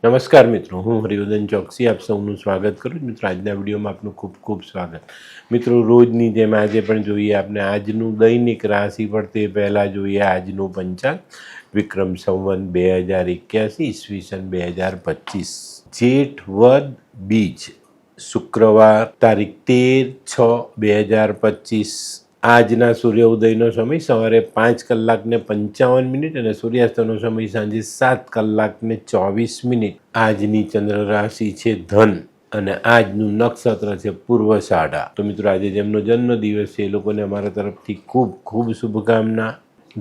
નમસ્કાર મિત્રો, હું હરિવર્ધન ચોકસી આપ સૌનું સ્વાગત કરું છું. મિત્રો, આજના વિડીયોમાં આપનું ખૂબ ખૂબ સ્વાગત. મિત્રો, રોજની જેમ આજે પણ જોઈએ આપણે આજનું દૈનિક રાશિફળ. તે પહેલાં જોઈએ આજનું પંચાંગ. વિક્રમ સંવત 2081 ઈસવીસન 2025, જેઠ વદ બીજ, શુક્રવાર, તારીખ 13/6/2025. આજના સૂર્યોદયનો સમય સવારે 5:55 અને સૂર્યાસ્તનો સમય સાંજે 7:24. આજની ચંદ્ર રાશિ છે ધન અને આજનું નક્ષત્ર છે પૂર્વષાઢા. તો મિત્રો, આજે જેમનો જન્મદિવસ છે એ લોકોને અમારા તરફથી ખૂબ ખૂબ શુભકામના.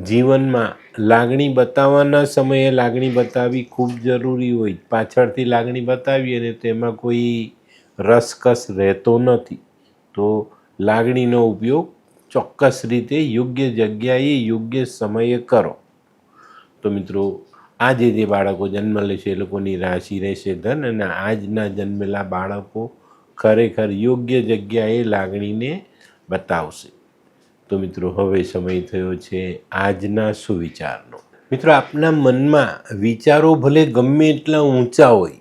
જીવનમાં લાગણી બતાવવાના સમયે લાગણી બતાવવી ખૂબ જરૂરી હોય. પાછળથી લાગણી બતાવીએ ને તેમાં કોઈ રસકસ રહેતો નથી. તો લાગણીનો ઉપયોગ ચોક્કસ રીતે યોગ્ય જગ્યાએ યોગ્ય સમયે કરો. તો મિત્રો, આજે જે બાળકો જન્મ લેશે એ લોકોની રાશિ રહેશે ધન, અને આજના જન્મેલા બાળકો ખરેખર યોગ્ય જગ્યાએ લાગણીને બતાવશે. તો મિત્રો, હવે સમય થયો છે આજના સુવિચારનો. મિત્રો, આપના મનમાં વિચારો ભલે ગમે એટલા ઊંચા હોય,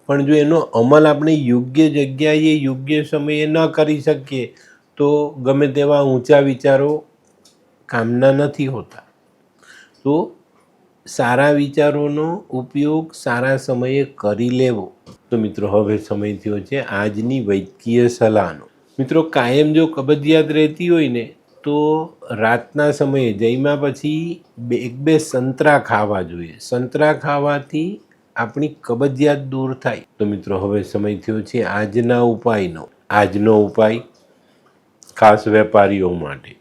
પણ જો એનો અમલ આપણે યોગ્ય જગ્યાએ યોગ્ય સમયે ન કરી શકીએ તો ગમે તેવા ઊંચા વિચારો કામના નથી હોતા. તો સારા વિચારોનો ઉપયોગ સારા સમયે કરી લેવો. તો મિત્રો, હવે સમય થયો છે આજની વૈદ્યકીય સલાહનો. મિત્રો, કાયમ જો કબજિયાત રહેતી હોય ને તો રાતના સમયે જમ્યા પછી બે સંતરા ખાવા જોઈએ. સંતરા ખાવાથી આપણી કબજિયાત દૂર થાય. તો મિત્રો, હવે સમય થયો છે આજના ઉપાયનો. આજનો ઉપાય ખાસ વેપારીઓ માટે.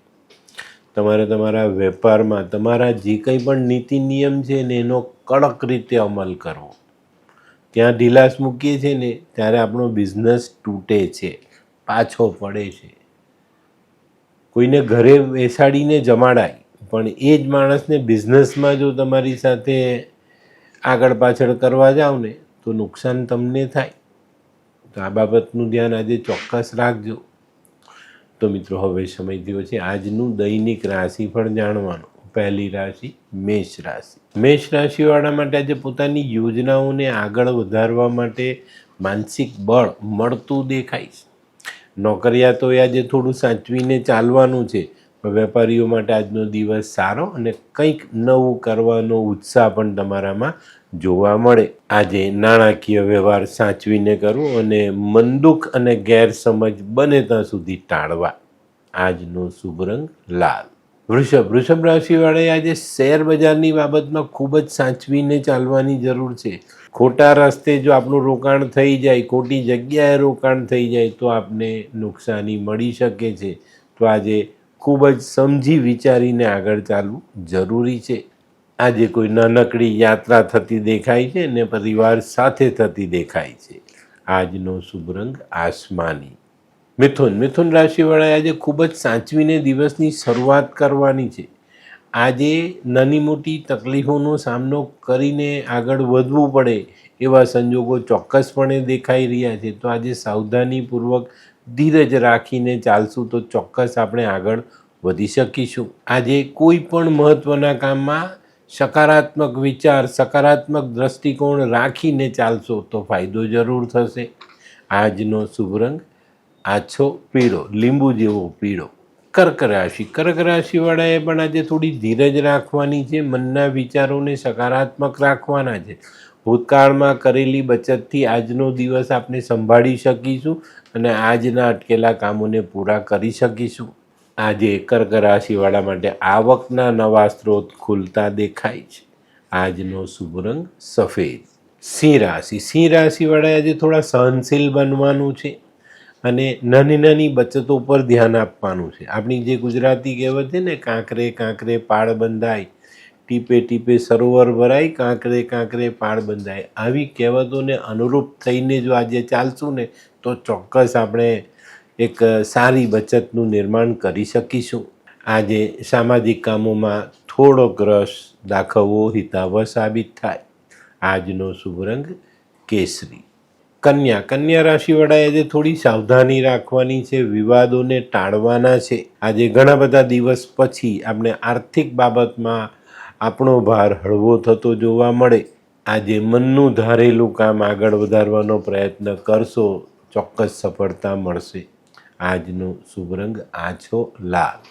તમારે તમારા વેપારમાં તમારા જે કંઈ પણ નીતિ નિયમ છે ને એનો કડક રીતે અમલ કરવો. ત્યાં ઢીલાસ મૂકીએ છીએ ને ત્યારે આપણો બિઝનેસ તૂટે છે, પાછો પડે છે. કોઈને ઘરે બેસાડીને જમાડાય, પણ એ જ માણસને બિઝનેસમાં જો તમારી સાથે આગળ પાછળ કરવા જાઓ ને તો નુકસાન તમને થાય. તો આ બાબતનું ધ્યાન આજે ચોક્કસ રાખજો. તો મિત્રો, હવે સમય થયો છે આજનું દૈનિક રાશિફળ જાણવાનું. પહેલી રાશિ મેષ રાશિ. મેષ રાશિવાળા માટે આજે પોતાની યોજનાઓને આગળ વધારવા માટે માનસિક બળ મળતું દેખાય છે. નોકરિયાતોએ આજે થોડું સાચવીને ચાલવાનું છે. વેપારીઓ માટે આજનો દિવસ સારો અને કંઈક નવું કરવાનો ઉત્સાહ પણ તમારામાં જોવા મળે. આજે નાણાકીય વ્યવહાર સાચવીને કરવો અને મનદુખ અને ગેરસમજ બને ત્યાં સુધી ટાળવા. આજનો શુભ રંગ લાલ. વૃષભ રાશિવાળાએ આજે શેર બજારની બાબતમાં ખૂબ જ સાચવીને ચાલવાની જરૂર છે. ખોટા રસ્તે જો આપણું રોકાણ થઈ જાય, ખોટી જગ્યાએ રોકાણ થઈ જાય તો આપને નુકસાની મળી શકે છે. તો આજે ખૂબ જ સમજી વિચારીને આગળ ચાલવું જરૂરી છે. આજે કોઈ નાનકડી યાત્રા થતી દેખાય છે ને પરિવાર સાથે થતી દેખાય છે. આજનો શુભ રંગ આસમાની. મિથુન રાશિવાળાએ આજે ખૂબ જ સાચવીને દિવસની શરૂઆત કરવાની છે. આજે નાની મોટી તકલીફોનો સામનો કરીને આગળ વધવું પડે એવા સંજોગો ચોક્કસપણે દેખાઈ રહ્યા છે. તો આજે સાવધાનીપૂર્વક ધીરજ રાખીને ચાલશું તો ચોક્કસ આપણે આગળ વધી શકીશું. આજે કોઈ પણ મહત્ત્વના કામમાં સકારાત્મક વિચાર, સકારાત્મક દૃષ્ટિકોણ રાખીને ચાલશો તો ફાયદો જરૂર થશે. આજનો શુભ રંગ આછો પીળો, લીંબુ જેવો પીળો. કર્ક રાશિવાળાએ પણ આજે થોડી ધીરજ રાખવાની છે. મનના વિચારોને સકારાત્મક રાખવાના છે. ભૂતકાળમાં કરેલી બચતથી આજનો દિવસ આપણે સંભાળી શકીશું અને આજના અટકેલા કામોને પૂરા કરી શકીશું. આજે કર્ક રાશિવાળા માટે આવકના નવા સ્ત્રોત ખુલતા દેખાય છે. આજનો શુભ રંગ સફેદ. સિંહ રાશિવાળાએ આજે થોડા સહનશીલ બનવાનું છે અને નાની નાની બચતો પર ધ્યાન આપવાનું છે. આપણી જે ગુજરાતી કહેવત છે ને, કાંકરે કાંકરે પાળ બંધાય, ટીપે ટીપે સરોવર ભરાય, કાંકરે કાંકરે પાળ બંધાય. આવી કહેવતોને અનુરૂપ થઈને જો આજે ચાલશું ને તો ચોક્કસ આપણે એક સારી બચતનું નિર્માણ કરી શકીશું. આજે સામાજિક કામોમાં થોડોક રસ દાખવવો હિતાવહ સાબિત થાય. આજનો શુભ રંગ કેસરી. કન્યા રાશિવાળાએ આજે થોડી સાવધાની રાખવાની છે. વિવાદોને ટાળવાના છે. આજે ઘણા બધા દિવસ પછી આપણે આર્થિક બાબતમાં આપણો ભાર હળવો થતો જોવા મળે. આજે મનનું ધારેલું કામ આગળ વધારવાનો પ્રયત્ન કરશો, ચોક્કસ સફળતા મળશે. આજનો શુભ રંગ આછો લાલ.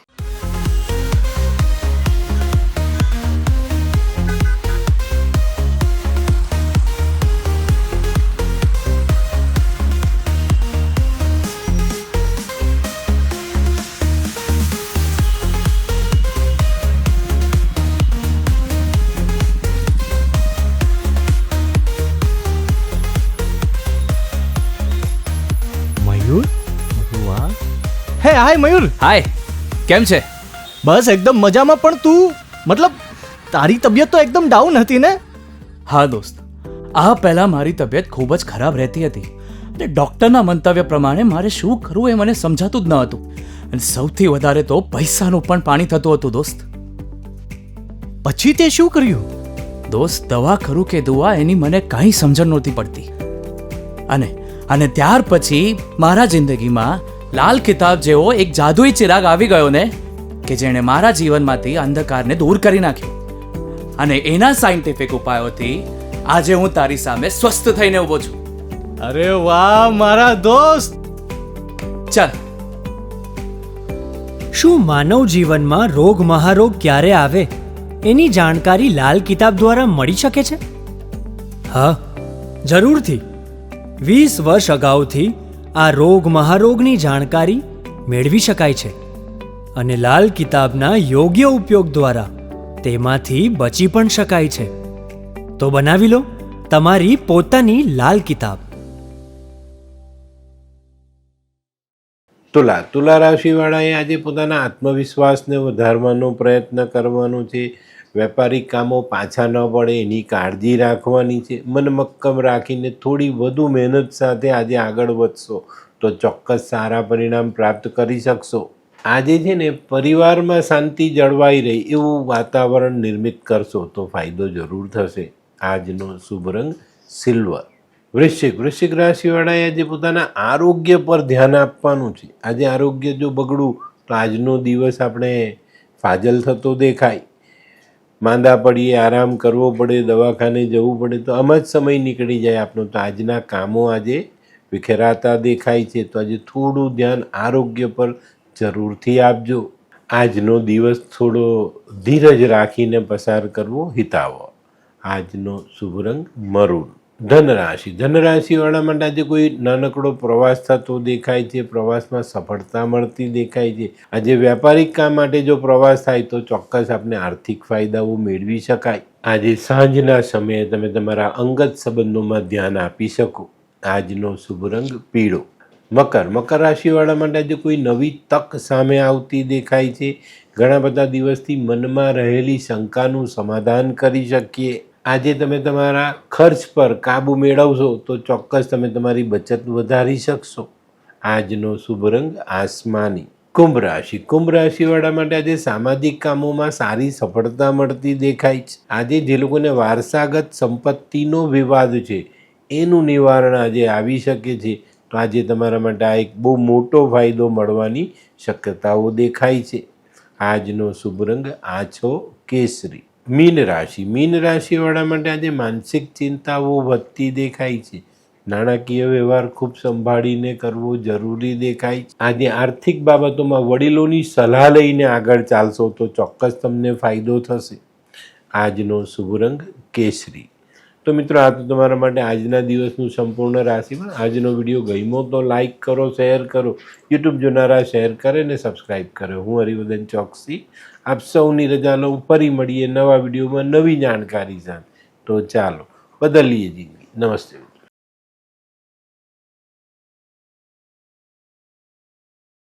હે હાય મયુર. હાય, કેમ છે? બસ એકદમ મજામાં. પણ તું મતલબ તારી તબિયત તો એકદમ ડાઉન હતી ને? હા દોસ્ત, આ પહેલાં મારી તબિયત ખૂબ જ ખરાબ રહેતી હતી અને ડૉક્ટરના મંતવ્ય પ્રમાણે મારે શું કરવું એ મને સમજાતું જ ન હતું. અને સૌથી વધારે તો પૈસાનું પણ પાણી થતું હતું દોસ્ત. પછી તે શું કર્યું? દોસ્ત, દવા ખરું કે દુઆ એની મને કાંઈ સમજણ નહોતી પડતી. અને ત્યાર પછી મારા જિંદગીમાં લાલ કિતાબ જેવો એક જાદુઈ ચિરાગ આવી ગયો ને, કે જેણે મારા જીવનમાંથી અંધકારને દૂર કરી નાખ્યો. અને એના સાયન્ટિફિક ઉપાયોથી આજે હું તારી સામે સ્વસ્થ થઈને ઊભો છું. અરે વાહ મારા દોસ્ત. ચાલ. શું માનવ જીવનમાં રોગ મહારોગ ક્યારે આવે એની જાણકારી લાલ કિતાબ દ્વારા મળી શકે છે? હા, જરૂરથી. 20 વર્ષ અગાઉથી આ રોગ મહારોગની જાણકારી મેળવી શકાય છે અને લાલ કિતાબના યોગ્ય ઉપયોગ દ્વારા તેમાંથી બચી પણ શકાય છે. તો બનાવી લો તમારી પોતાની લાલ કિતાબ. તુલા રાશિવાળાએ આજે પોતાના આત્મવિશ્વાસને વધારવાનો પ્રયત્ન કરવાનો છે. વેપારિક કામો પાછા ન પડે એની કાળજી રાખવાની છે. મન મક્કમ રાખીને થોડી વધુ મહેનત સાથે આજે આગળ વધશો તો ચોક્કસ સારા પરિણામ પ્રાપ્ત કરી શકશો. આજે છે ને પરિવારમાં શાંતિ જળવાઈ રહે એવું વાતાવરણ નિર્મિત કરશો તો ફાયદો જરૂર થશે. આજનો શુભ રંગ સિલ્વર. વૃશ્ચિક રાશિવાળાએ આજે પોતાના આરોગ્ય પર ધ્યાન આપવાનું છે. આજે આરોગ્ય જો બગડું તો આજનો દિવસ આપણે ફાજલ થતો દેખાય. માંદા પડીએ, આરામ કરવો પડે, દવાખાને જવું પડે તો આમ જ સમય નીકળી જાય આપણો. તો આજના કામો આજે વિખેરાતા દેખાય છે. તો આજે થોડું ધ્યાન આરોગ્ય પર જરૂરથી આપજો. આજનો દિવસ થોડો ધીરજ રાખીને પસાર કરવો હિતાવહ. આજનો શુભ રંગ મરૂન. ધનરાશિવાળા માટે આજે કોઈ નાનકડો પ્રવાસ થતો દેખાય છે. પ્રવાસમાં સફળતા મળતી દેખાય છે. આજે વ્યાપારિક કામ માટે જો પ્રવાસ થાય તો ચોક્કસ આપણે આર્થિક ફાયદાઓ મેળવી શકાય. આજે સાંજના સમયે તમે તમારા અંગત સંબંધોમાં ધ્યાન આપી શકો. આજનો શુભ રંગ પીળો. મકર રાશિવાળા માટે આજે કોઈ નવી તક સામે આવતી દેખાય છે. ઘણા બધા દિવસથી મનમાં રહેલી શંકાનું સમાધાન કરી શકીએ. આજે તમે તમારા ખર્ચ પર કાબૂ મેળવશો તો ચોક્કસ તમે તમારી બચત વધારી શકશો. આજનો શુભ રંગ આસમાની. કુંભ રાશિવાળા માટે આજે સામાજિક કામોમાં સારી સફળતા મળતી દેખાય છે. આજે જે લોકોને વારસાગત સંપત્તિનો વિવાદ છે એનું નિવારણ આજે આવી શકે છે. તો આજે તમારા માટે આ એક બહુ મોટો ફાયદો મળવાની શક્યતાઓ દેખાય છે. આજનો શુભ રંગ આછો કેસરી. મીન રાશિવાળા માટે આજે માનસિક ચિંતાઓ વધતી દેખાય છે. નાણાકીય વ્યવહાર ખૂબ સંભાળીને કરવો જરૂરી દેખાય છે. આજે આર્થિક બાબતોમાં વડીલોની સલાહ લઈને આગળ ચાલશો તો ચોક્કસ તમને ફાયદો થશે. આજનો શુભ રંગ કેસરી. તો મિત્રો, આ તો તમારા માટે આજના દિવસનું સંપૂર્ણ રાશિફળ. આજનો વિડીયો ગમ્યો તો લાઈક કરો, શેર કરો. યુટ્યુબ જોનારા શેર કરે ને સબસ્ક્રાઈબ કરે. હું હરિવર્ધન ચોકસી આપ સૌની રજા લઉં. ફરી મળીએ નવા વિડીયોમાં નવી જાણકારી સાથે. તો ચાલો બદલીએ જિંદગી. નમસ્તે.